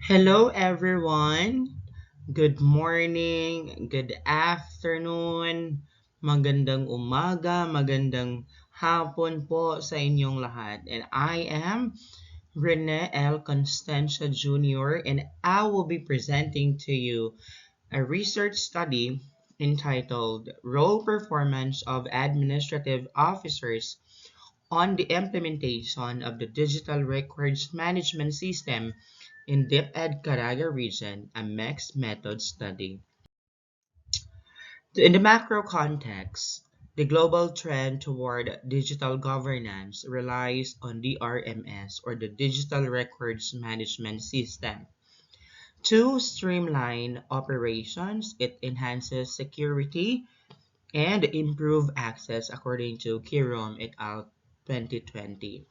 Hello, everyone. Good morning, good afternoon, magandang umaga, magandang hapon po sa inyong lahat. And I am Rene L. Constancia Jr. and I will be presenting to you a research study entitled Role Performance of Administrative Officers on the Implementation of the Digital Records Management System in DepEd Caraga region, a mixed method study. In the macro context, the global trend toward digital governance relies on DRMS or the Digital Records Management System. To streamline operations, it enhances security and improve access according to Kirom et al. 2020.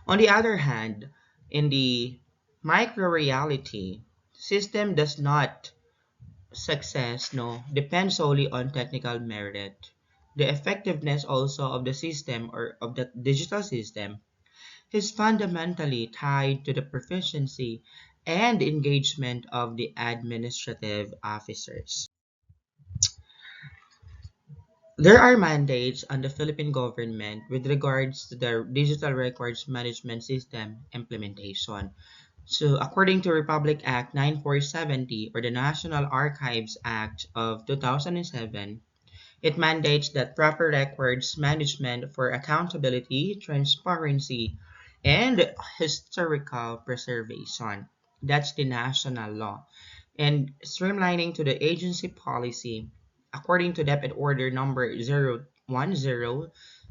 On the other hand, in the micro-reality, system does not success depend solely on technical merit. The effectiveness also of the system or of the digital system is fundamentally tied to the proficiency and engagement of the administrative officers. There are mandates on the Philippine government with regards to the digital records management system implementation. So, according to Republic Act 9470 or the National Archives Act of 2007, it mandates that proper records management for accountability, transparency, and historical preservation. That's the national law. And streamlining to the agency policy, according to DepEd Order number 010,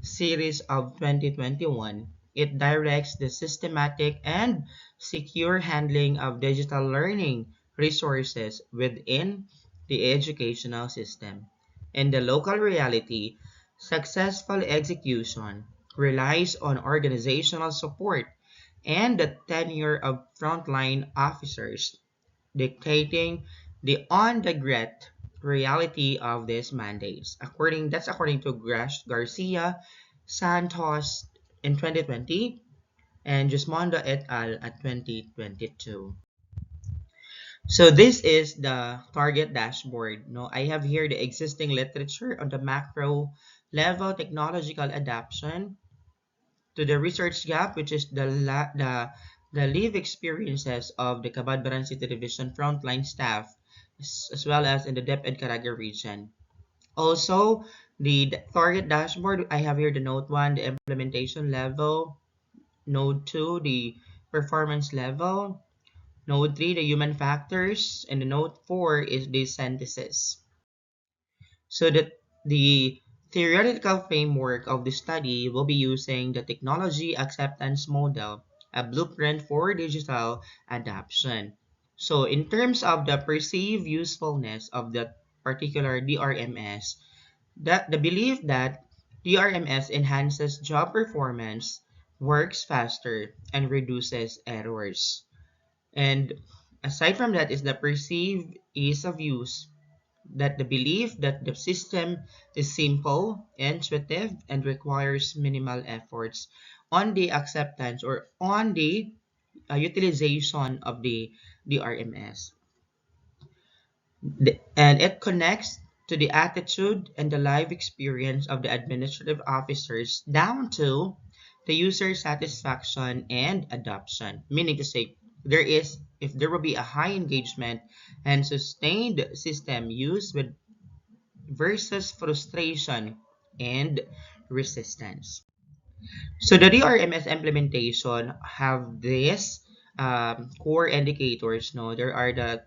series of 2021, it directs the systematic and secure handling of digital learning resources within the educational system. In the local reality, successful execution relies on organizational support and the tenure of frontline officers dictating the on-the-ground reality of these mandates. According to Garcia Santos in 2020 and Gismondo et al. At 2022. So this is the target dashboard. No, I have here the existing literature on the macro level technological adoption to the research gap, which is the live experiences of the Cabadbaran City Division frontline staff, as well as in the DepEd Caraga region. Also, the target dashboard, I have here the Note 1, the implementation level, Node 2, the performance level, Node 3, the human factors, and the Node 4 is the synthesis. So that the theoretical framework of the study will be using the technology acceptance model, a blueprint for digital adoption. So in terms of the perceived usefulness of the particular DRMS, that the belief that DRMS enhances job performance, works faster, and reduces errors. And aside from that is the perceived ease of use, that the belief that the system is simple, intuitive, and requires minimal efforts on the acceptance or on the utilization of the RMS. And it connects to the attitude and the life experience of the administrative officers down to the user satisfaction and adoption. Meaning to say, if there will be a high engagement and sustained system use with versus frustration and resistance. So the DRMS implementation have these core indicators. No, there are the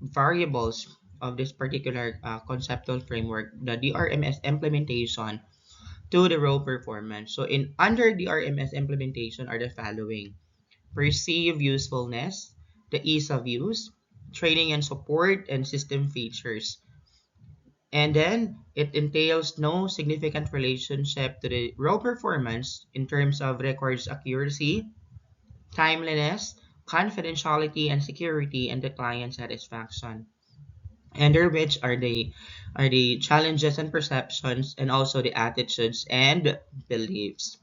variables of this particular conceptual framework. The DRMS implementation to the role performance. So in under DRMS implementation are the following: perceived usefulness, the ease of use, training and support, and system features. And then it entails no significant relationship to the raw performance in terms of records accuracy, timeliness, confidentiality, and security, and the client satisfaction. Under which are the challenges and perceptions, and also the attitudes and beliefs.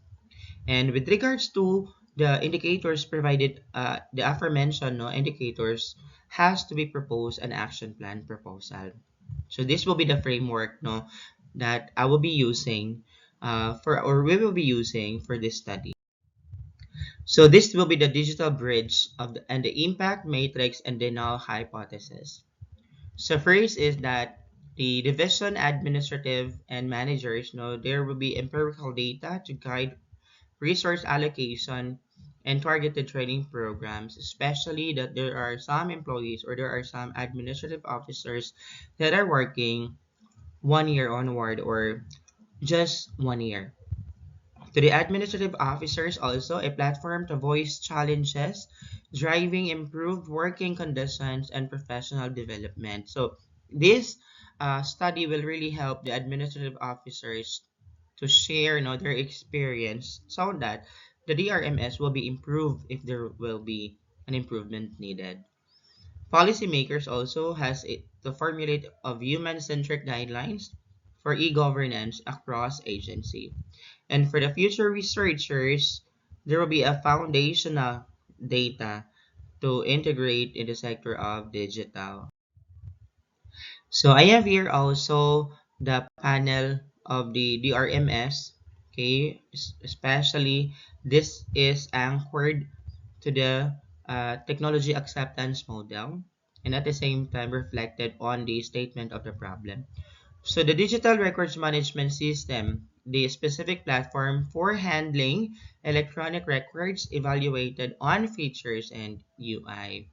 And with regards to The indicators provided, the aforementioned no, indicators has to be proposed an action plan proposal. So this will be the framework no, that I will be using or we will be using for this study. So this will be the digital bridge and the impact matrix and the null hypothesis. So first is that the division administrative and managers know there will be empirical data to guide resource allocation and targeted training programs, especially that there are some employees or there are some administrative officers that are working 1 year onward or just 1 year. To the administrative officers, also a platform to voice challenges, driving improved working conditions and professional development. So this study will really help the administrative officers to share their experience so that the DRMS will be improved if there will be an improvement needed. Policymakers also has to formulate of human-centric guidelines for e-governance across agency. And for the future researchers, there will be a foundational data to integrate in the sector of digital. So I have here also the panel of the DRMS. Okay, especially this is anchored to the technology acceptance model and at the same time reflected on the statement of the problem. So the digital records management system, the specific platform for handling electronic records evaluated on features and UI.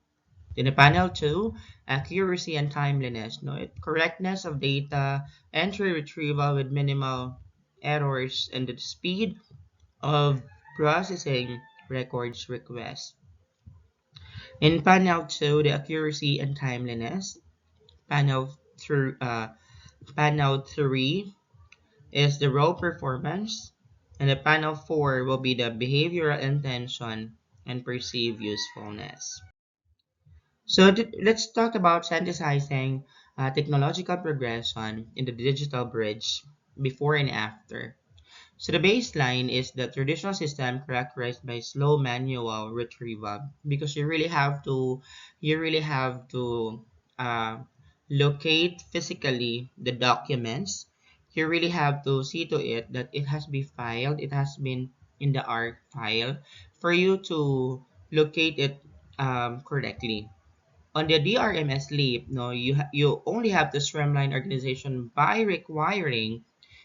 In the panel 2, accuracy and timeliness, correctness of data, entry retrieval with minimal errors, and the speed of processing records requests. In panel 2, the accuracy and timeliness. Panel, through, panel 3 is the raw performance, and the panel 4 will be the behavioral intention and perceived usefulness. So let's talk about synthesizing technological progression in the digital bridge before and after. So the baseline is the traditional system characterized by slow manual retrieval because you really have to uh, locate physically the documents. You really have to see to it that it has been filed, it has been in the ARC file for you to locate it correctly. On the DRMS leap, no, you only have to streamline organization by requiring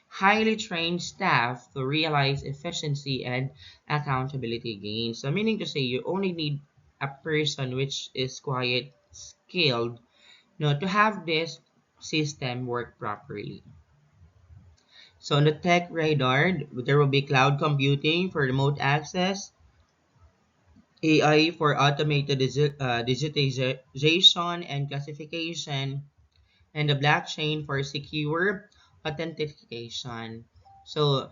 highly trained staff to realize efficiency and accountability gains. So meaning to say you only need a person which is quite skilled to have this system work properly. So on the tech radar, there will be cloud computing for remote access, AI for automated digitization and classification, and the blockchain for secure authentication. So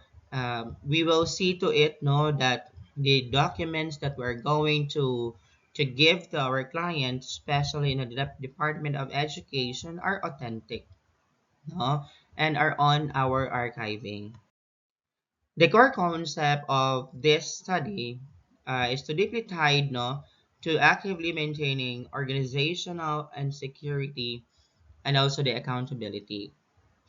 we will see to it that the documents that we're going to give to our clients, especially in the Department of Education, are authentic, no, and are on our archiving. The core concept of this study is to deeply tied to actively maintaining organizational and security and also the accountability.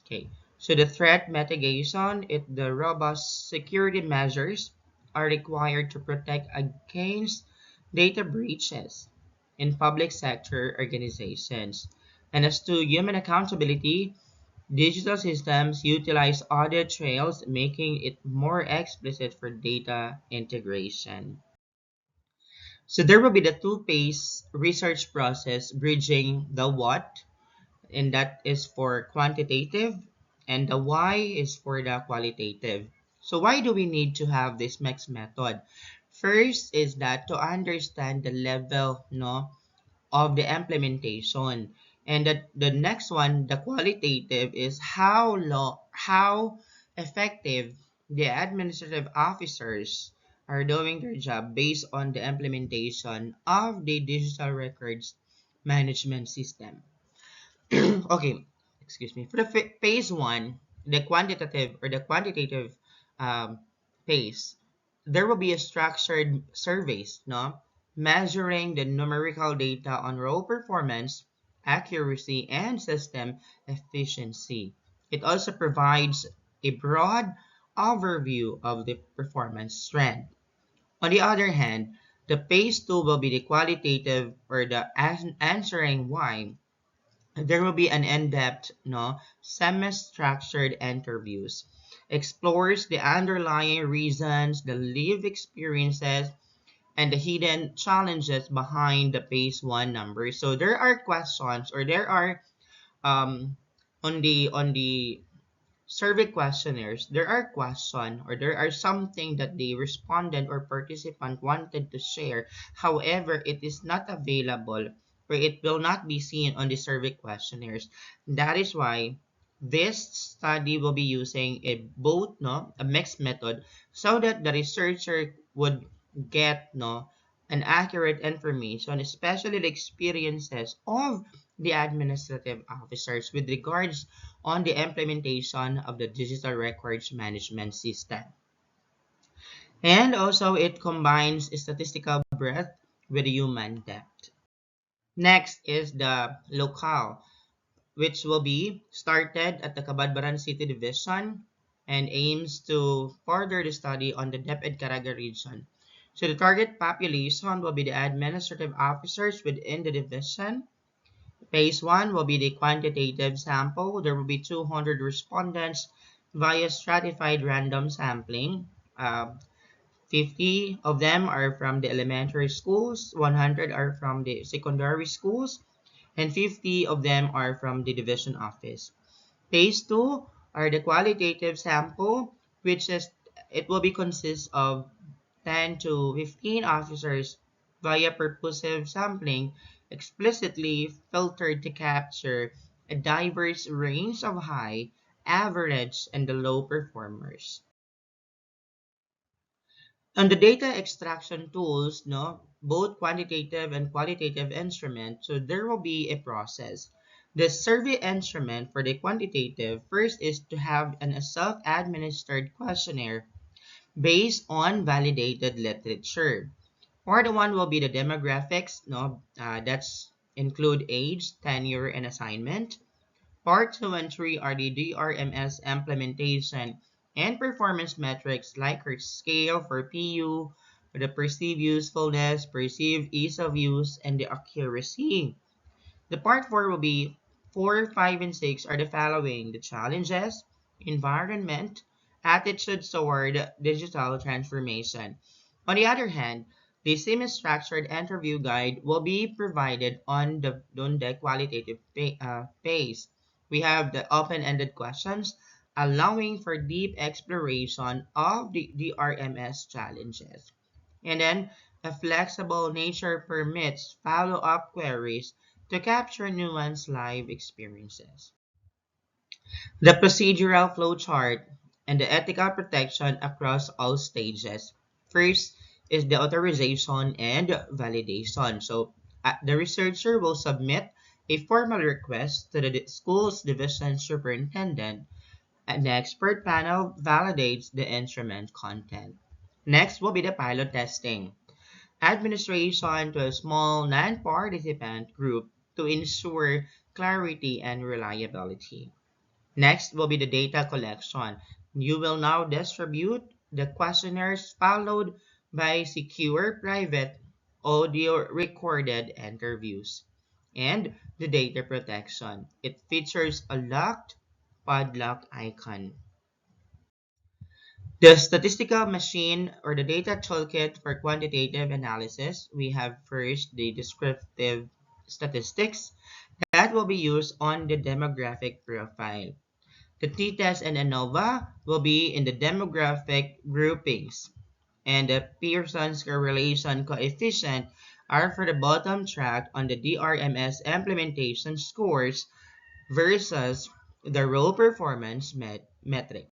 Okay, so the threat mitigation, the robust security measures are required to protect against data breaches in public sector organizations. And as to human accountability, digital systems utilize audit trails, making it more explicit for data integration. So there will be the two-phase research process bridging the what, and that is for quantitative, and the why is for the qualitative. So why do we need to have this mixed method? First is that to understand the level of the implementation. And the next one, the qualitative, is how effective the administrative officers are doing their job based on the implementation of the digital records management system. Okay, excuse me. For the phase one, the quantitative or the quantitative um, phase, there will be a structured surveys, no, measuring the numerical data on role performance, accuracy, and system efficiency. It also provides a broad overview of the performance trend. On the other hand, the phase two will be the qualitative or the answering why. There will be an in-depth, no, semi-structured interviews. Explores the underlying reasons, the lived experiences, and the hidden challenges behind the phase one numbers. So there are questions or there are um on the survey questionnaires, there are questions or there are something that the respondent or participant wanted to share. However, it is not available or it will not be seen on the survey questionnaires. That is why this study will be using a both no a mixed method so that the researcher would get no an accurate information, especially the experiences of the administrative officers with regards on the implementation of the digital records management system. And also it combines statistical breadth with human depth. Next is the locale, which will be started at the Cabadbaran City Division and aims to further the study on the DepEd Caraga region. So the target population will be the administrative officers within the division. Phase 1 will be the quantitative sample. There will be 200 respondents via stratified random sampling. 50 of them are from the elementary schools, 100 are from the secondary schools, and 50 of them are from the division office. Phase 2 are the qualitative sample, which is it will be consist of 10 to 15 officers via purposive sampling explicitly filtered to capture a diverse range of high, average, and the low performers. On the data extraction tools, no, both quantitative and qualitative instruments, so there will be a process. The survey instrument for the quantitative first is to have a self-administered questionnaire based on validated literature. Part one will be the demographics, no, that's include age, tenure, and assignment. Part 2 and 3 are the DRMS implementation and performance metrics like our scale for PU, the perceived usefulness, perceived ease of use, and the accuracy. The part 4 will be 4, 5, and 6 are the following: the challenges, environment, attitudes toward digital transformation. On the other hand, the semi-structured interview guide will be provided on the qualitative phase. We have the open-ended questions, allowing for deep exploration of the RMS challenges. And then a flexible nature permits follow-up queries to capture nuanced live experiences. The procedural flowchart and the ethical protection across all stages. First is the authorization and validation. So the researcher will submit a formal request to the school's division superintendent, and the expert panel validates the instrument content. Next will be the pilot testing. Administration to a small non-participant group to ensure clarity and reliability. Next will be the data collection. You will now distribute the questionnaires followed by secure private audio recorded interviews. And the data protection. It features a locked padlock icon. The statistical machine or the data toolkit for quantitative analysis, we have first the descriptive statistics that will be used on the demographic profile. The t-test and ANOVA will be in the demographic groupings, and the Pearson's correlation coefficient are for the bottom track on the DRMS implementation scores versus the role performance metric.